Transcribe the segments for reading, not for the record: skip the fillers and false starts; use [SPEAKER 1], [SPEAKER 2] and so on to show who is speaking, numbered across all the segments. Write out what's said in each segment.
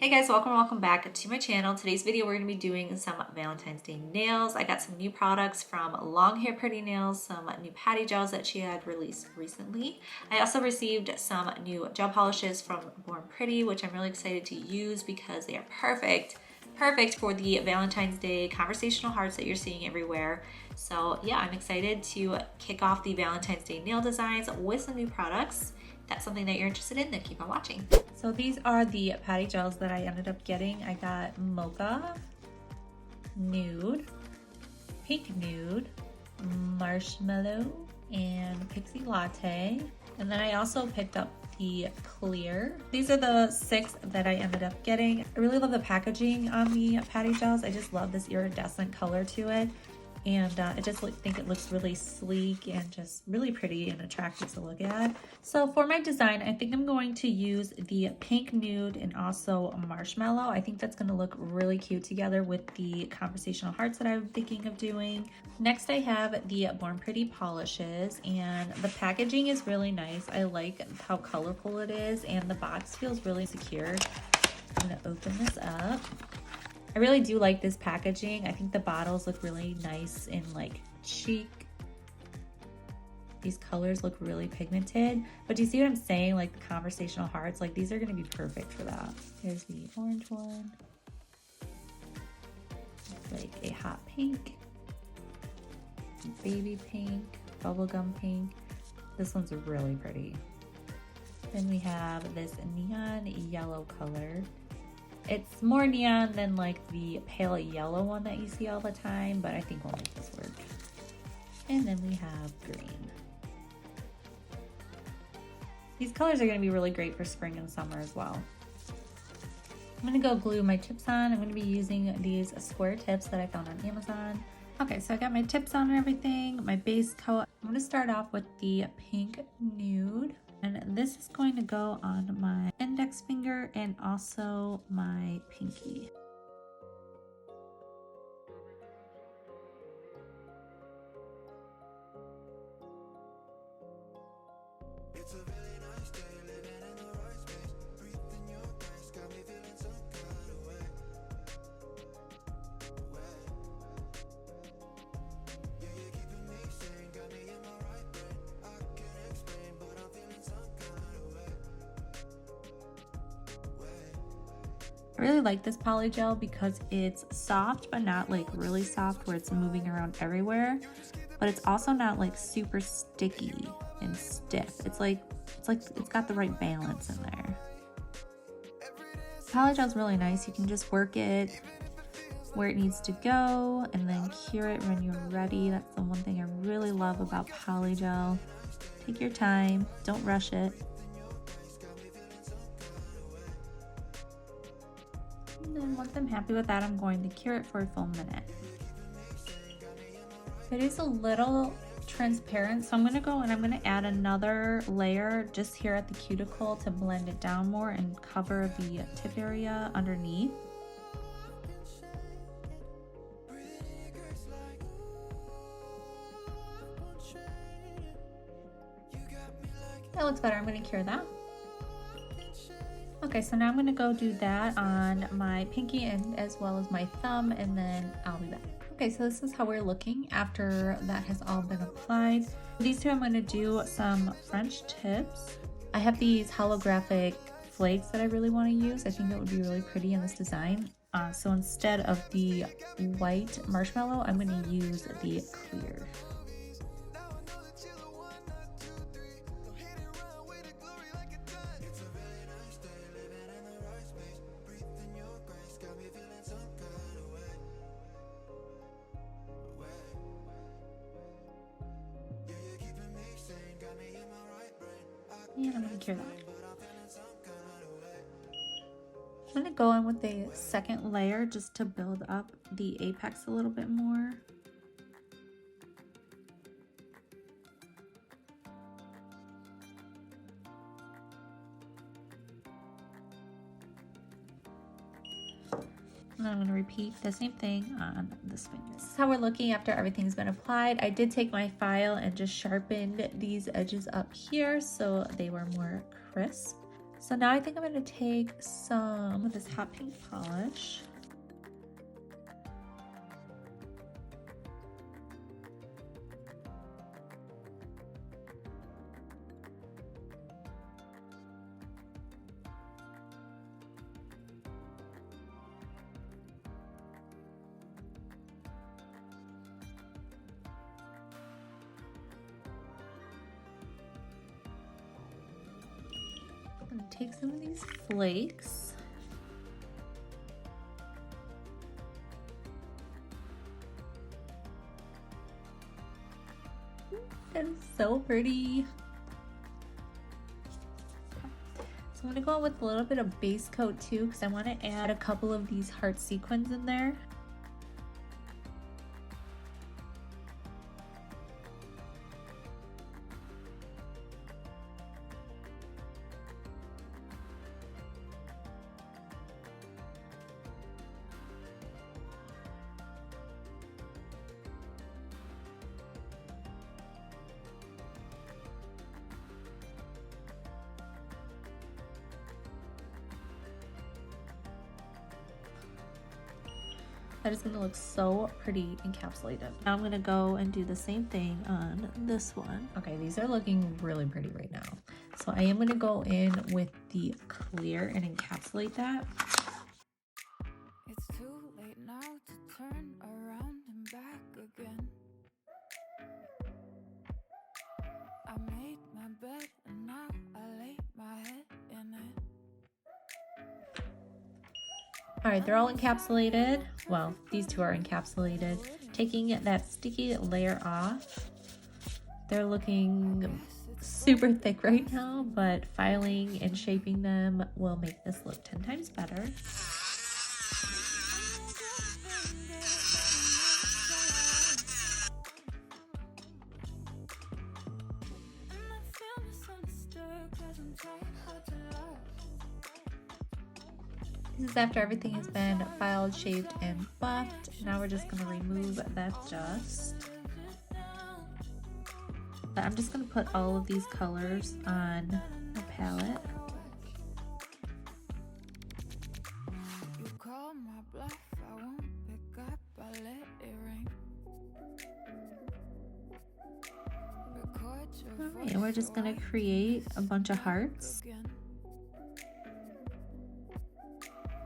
[SPEAKER 1] Hey guys, welcome back to my channel. Today's video we're going to be doing some Valentine's Day nails. I got some new products from Long Hair Pretty Nails, some new patty gels that she had released recently. I also received some new gel polishes from Born Pretty, which I'm really excited to use because they are perfect for the Valentine's Day conversational hearts that you're seeing everywhere. So yeah, I'm excited to kick off the Valentine's Day nail designs with some new products. If that's something that you're interested in, then keep on watching. So these are the patty gels that I ended up getting. I got Mocha, Nude, Pink Nude, Marshmallow, and Pixie Latte. And then I also picked up the clear. These are the 6 that I ended up getting. I really love the packaging on the patty gels. I just love this iridescent color to it. And I just think it looks really sleek and just really pretty and attractive to look at. So for my design, I think I'm going to use the Pink Nude and also Marshmallow. I think that's going to look really cute together with the conversational hearts that I'm thinking of doing. Next, I have the Born Pretty polishes, and the packaging is really nice. I like how colorful it is, and the box feels really secure. I'm going to open this up. I really do like this packaging. I think the bottles look really nice and like chic. These colors look really pigmented, but do you see what I'm saying? Like the conversational hearts, like these are gonna be perfect for that. Here's the orange one. Like a hot pink, baby pink, bubblegum pink. This one's really pretty. Then we have this neon yellow color. It's more neon than like the pale yellow one that you see all the time, but I think we'll make this work. And then we have green. These colors are going to be really great for spring and summer as well. I'm going to go glue my tips on. I'm going to be using these square tips that I found on Amazon. Okay, so I got my tips on and everything, my base coat. I'm going to start off with the Pink Nude. And this is going to go on my index finger and also my pinky. I really like this poly gel because it's soft, but not like really soft where it's moving around everywhere. But it's also not like super sticky and stiff. It's got the right balance in there. Poly gel's really nice. You can just work it where it needs to go and then cure it when you're ready. That's the one thing I really love about poly gel. Take your time, don't rush it. And then once I'm happy with that, I'm going to cure it for a full minute. It is a little transparent, so I'm going to go and I'm going to add another layer just here at the cuticle to blend it down more and cover the tip area underneath. That looks better. I'm going to cure that. Okay, so now I'm gonna go do that on my pinky and as well as my thumb, and then I'll be back. Okay, so this is how we're looking after that has all been applied. These two I'm gonna do some French tips. I have these holographic flakes that I really wanna use. I think that would be really pretty in this design. So instead of the white marshmallow, I'm gonna use the clear. And I'm going to cure that. I'm going to go in with a second layer just to build up the apex a little bit more. And then I'm going to repeat the same thing on this finger. This is how we're looking after everything's been applied. I did take my file and just sharpened these edges up here so they were more crisp. So now I think I'm going to take some of this hot pink polish. I'm going to take some of these flakes. That is so pretty. So I'm going to go with a little bit of base coat too, because I want to add a couple of these heart sequins in there. That is going to look so pretty encapsulated. Now I'm going to go and do the same thing on this one. Okay, these are looking really pretty right now. So I am going to go in with the clear and encapsulate that.
[SPEAKER 2] It's too late now to turn around and back again. I made my bed and now I lay my head in it.
[SPEAKER 1] All right, they're all encapsulated. Well, these two are encapsulated. Taking that sticky layer off. They're looking super thick right now, but filing and shaping them will make this look 10 times better. This is after everything has been filed, shaped, and buffed. Now we're just going to remove that dust. I'm just going to put all of these colors on the palette.
[SPEAKER 2] You call my bluff, I won't pick up, I let it ring.
[SPEAKER 1] Alright, and we're just going to create a bunch of hearts.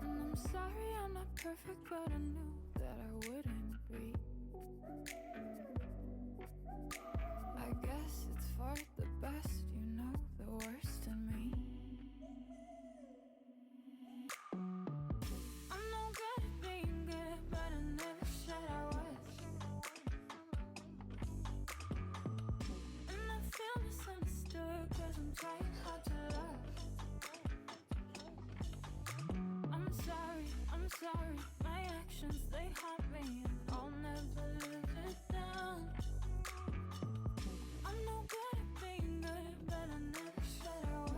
[SPEAKER 2] I'm sorry I'm not perfect, but I knew that I wouldn't be. I guess it's for the best, you know the worst in me. I'm no good at being good, but I never said I was. And I feel misunderstood, cause I'm trying hard to love. I'm sorry, my actions, they haunt me, and I'll never live it down. I'm no good at being good, but I never said I was.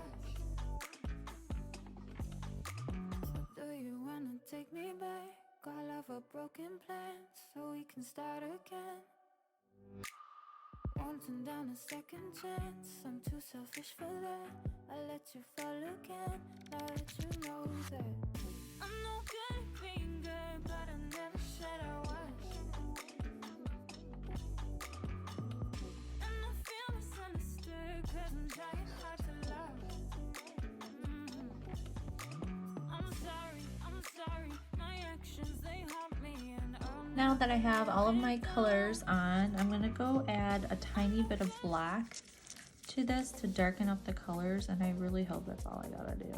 [SPEAKER 2] So do you wanna take me back? All of a broken plans, so we can start again. Won't turn down a second chance, I'm too selfish for that. I let you fall again, now that you know that. I'm no good at being good, but I never said I was. And I feel misunderstood, cause I'm trying hard to love. I'm sorry, my actions, they haunt me, and
[SPEAKER 1] Now that I have all of my colors on, I'm going to go add a tiny bit of black to this to darken up the colors, and I really hope that's all I gotta do.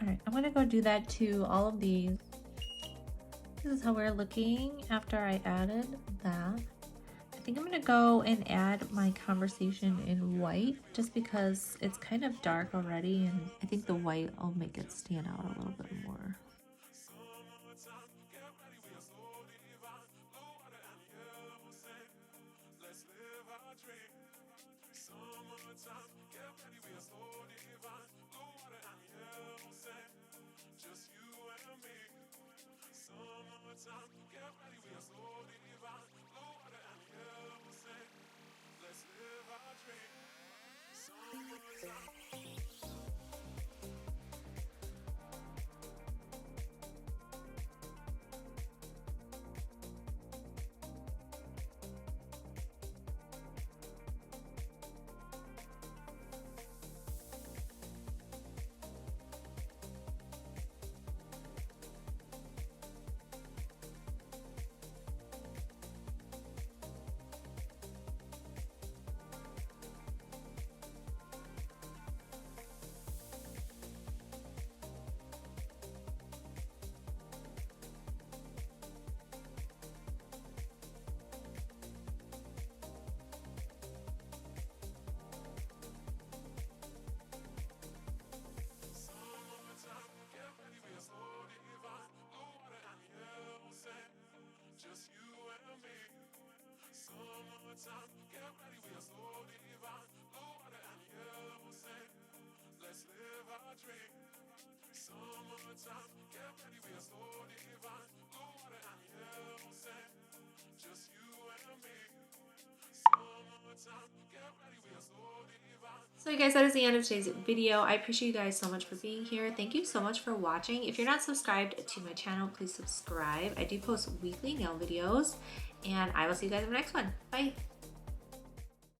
[SPEAKER 1] All right, I'm gonna go do that to all of these. This is how we're looking after I added that. I think I'm gonna go and add my conversation in white just because it's kind of dark already, and I think the white will make it stand out a little bit more.
[SPEAKER 2] Summertime, get ready, we are so divine. Blue water and yellow sand, just you and me. Summertime, get ready, we are so divine. Blue water and yellow sand, let's live our dream. Summertime. Just you and me. Summertime, get ready, we are so divine. Blue water and yellow sand, let's live our dream. Summertime, get ready, we are so divine. Blue water and yellow sand, just you and me. Summertime, get ready, we are so divine.
[SPEAKER 1] So you guys, that is the end of today's video. I appreciate you guys so much for being here. Thank you so much for watching. If you're not subscribed to my channel, please subscribe. I do post weekly nail videos, and I will see you guys in the next one. Bye.